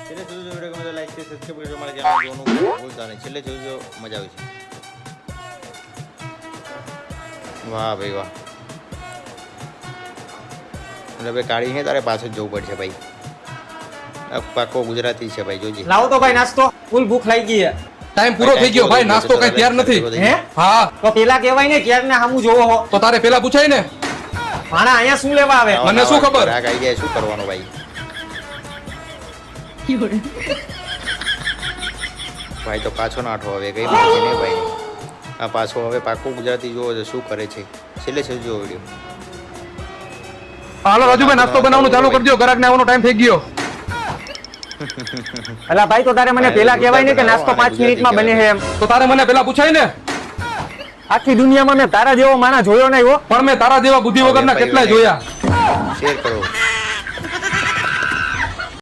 છેલ્લે સુધી જો વિડીયો ગમે તો લાઈક શેર સબસ્ક્રાઇબ કરજો મારા ચેનલ જોવાનું ભૂલતા નહીં છેલ્લે જોજો મજા આવે છે વાહ ભાઈ વાહ એટલે ભાઈ કાઢી છે તારે પાછળ જવું પડશે ભાઈ પાકો ગુજરાતી છે ભાઈ જોજે લાવો તો ભાઈ નાસ્તો ફૂલ ભૂખ લાગી ગઈ છે ટાઈમ પૂરો થઈ ગયો ભાઈ નાસ્તો કઈ તૈયાર નથી હે હા તો પેલા કહેવાય ને ક્યાર ને સામું જોવો હો તો તારે પેલા પૂછાય ને માણા અહીંયા શું લેવા આવે મને શું ખબર? રાગ આવી જાય શું કરવાનું ભાઈ ભાઈ તો પાછો નાઠો હવે કઈ માહિતી નહીં ભાઈ આ પાછો હવે પાકો ગુજરાતી જોવો છે શું કરે છે છેલ્લે સુધી જોવો વિડીયો હાલો રાજુભાઈ નાસ્તો બનાવવાનું ચાલુ કરી દો ગરાક ને આવવાનો ટાઈમ થઈ ગયો અલા ભાઈ તો તારે મને પેલા કહેવાય ને કે નાસ્તો 5 મિનિટમાં બને છે એમ તો તારે મને પેલા પૂછાય ને આખી દુનિયામાં મેં તારા જેવો માણા જોયો નહીં હો પણ મેં તારા જેવા બુદ્ધિ વગરના કેટલાય જોયા શેર કરો